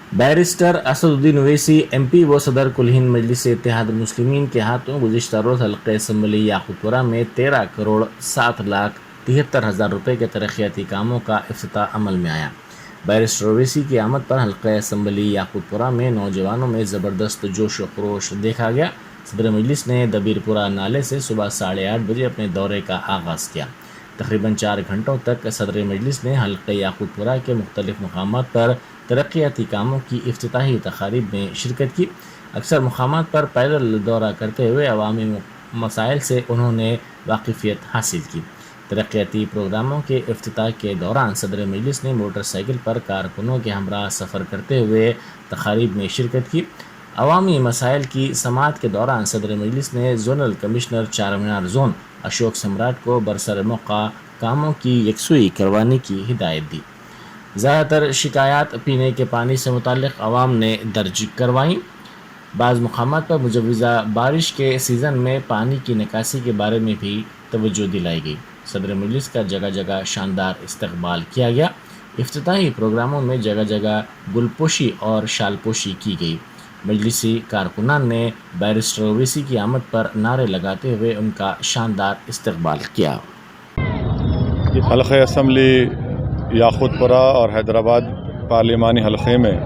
Barrister Asaduddin Owaisi MP व सदर कुल हिंद मजलिस इत्तेहाद मुस्लिमीन के हाथों गुज़िश्ता रोज़ हल्क़े असम्बली याक़ूतपुरा में 13 करोड़ 7 लाख 73 हज़ार रुपये के तरक्याती कामों का इफ्तिताह अमल में आया। बैरिस्टर ओवैसी की आमद पर हल्क़े असम्बली याक़ूतपुरा में नौजवानों में ज़बरदस्त जोश व खरोश देखा गया। सदर मजलिस ने दबीरपुरा नाले से सुबह 8:30 बजे अपने दौरे का आगाज़ किया। तकरीबन 4 घंटों तक सदर मजलिस ने हल्क़े याक़ूतपुरा के मुख्तलिफ़ मकामात पर तरक्याती कामों की इफ्तिताही तक़ारीब में शिरकत की। अक्सर मकामात पर पैदल दौरा करते हुए अवामी मसाइल से उन्होंने वाकिफ़ियत हासिल की। तरक्याती प्रोग्रामों के इफ्तिताह के दौरान सदर मजलिस ने मोटरसाइकिल पर कारकुनों के हमरा सफ़र करते हुए तक़ारीब में शिरकत की। अवामी मसाइल की समाअत के दौरान सदर मजलिस ने zonal commissioner Charminar zone Ashok सम्राट को बरसर मौका कामों की यकसुई करवाने की हिदायत दी। ज़्यादातर शिकायत पीने के पानी से मुताल्लिक़ अवाम ने दर्ज करवाईं। बाज़ मकामात पर मुजव्वज़ा बारिश के सीज़न में पानी की निकासी के बारे में भी तवज्जो दिलाई गई। सदर मजलिस का जगह जगह शानदार इस्तकबाल किया गया। इफ्तिताही प्रोग्रामों में जगह जगह गुलपोशी और शालपोशी की गई। मजलिसी कारकुनान ने बैरिस्टर ओवैसी की आमद पर नारे लगाते हुए उनका शानदार इस्तकबाल किया। हल्क़े असम्बली याक़ूतपुरा और हैदराबाद पार्लिमानी हल्क़े में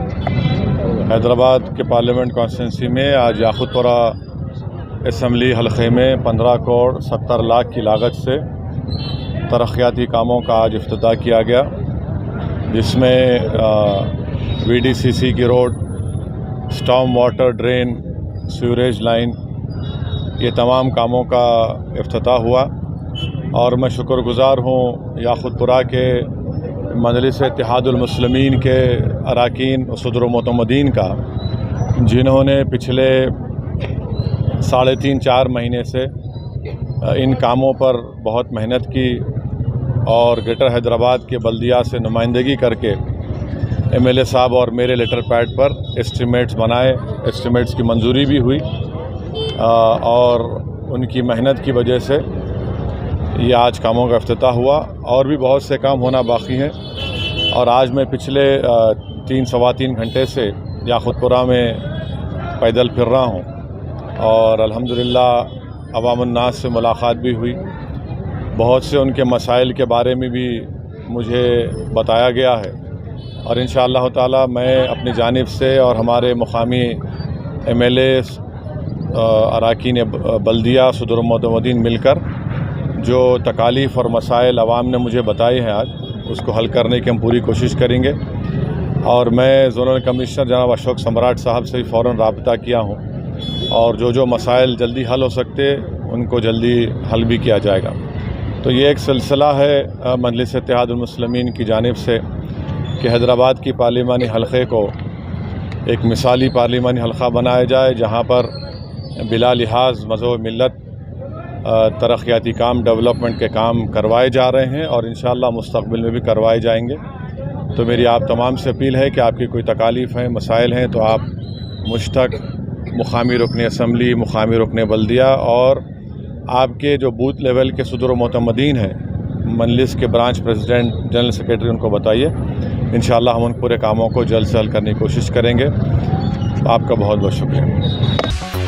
हैदराबाद के पार्लियामेंट कॉन्स्टिट्यूंसी में आज याक़ूतपुरा असम्बली हल्क़े में 15 करोड़ 70 लाख की लागत से तरक्याती कामों का आज इफ्तिताह किया गया, जिसमें VDCC की road, storm water drain, sewerage line, ये तमाम कामों का इफ्तिताह हुआ। और मैं शुक्रगुज़ार हूँ याक़ूतपुरा के मजलिस इत्तेहादुल मुस्लिमीन के अरकान व सदर मोतमदीन का, जिन्होंने पिछले 3.5-4 महीने से इन कामों पर बहुत मेहनत की और ग्रेटर हैदराबाद के बल्दिया से नुमाइंदगी करके MLA साहब और मेरे लेटर पैड पर एस्टीमेट्स बनाए। एस्टीमेट्स की मंजूरी भी हुई और उनकी मेहनत की वजह से ये आज कामों का इफ्तिताह हुआ। और भी बहुत से काम होना बाकी हैं और आज मैं पिछले 3-3.25 घंटे से याक़ूतपुरा में पैदल फिर रहा हूँ और अल्हम्दुलिल्लाह अवामुन्नास से मुलाकात भी हुई। बहुत से उनके मसाइल के बारे में भी मुझे बताया गया है और इंशाअल्लाह ताला मैं अपनी जानिब से और हमारे मुकामी MLAs अरकान बल्दिया सदर मोतमदीन मिलकर जो तकालीफ़ और मसाइल अवाम ने मुझे बताए हैं आज, उसको हल करने की हम पूरी कोशिश करेंगे। और मैं ज़ोनल कमिश्नर जनाब अशोक सम्राट साहब से फ़ौरन राब्ता किया हूँ और जो मसाइल जल्दी हल हो सकते उनको जल्दी हल भी किया जाएगा। तो ये एक सिलसिला है मजलिस इत्तेहादुल मुस्लिमीन की जानिब से कि हैदराबाद की पार्लिमानी हल्क़े को एक मिसाली पार्लिमानी हल्क़ा बनाया जाए, जहाँ पर बिला लिहाज मज़हब मिल्लत तरक्याती काम, डेवलपमेंट के काम करवाए जा रहे हैं और इंशाअल्लाह मुस्तक़बिल में भी करवाए जाएंगे। तो मेरी आप तमाम से अपील है कि आपकी कोई तकालीफ़ हैं, मसाइल हैं, तो आप मुझ तक मुक़ामी रुकन असम्बली, मुक़ामी रुकन बल्दिया और आपके जो बूथ लेवल के सदर मोतमदीन हैं, मजलिस के ब्रांच प्रेसिडेंट, जनरल सेक्रेटरी, उनको बताइए। इंशाअल्लाह हम उन पूरे कामों को जल्द से जल्द करने की कोशिश करेंगे। आपका बहुत बहुत शुक्रिया।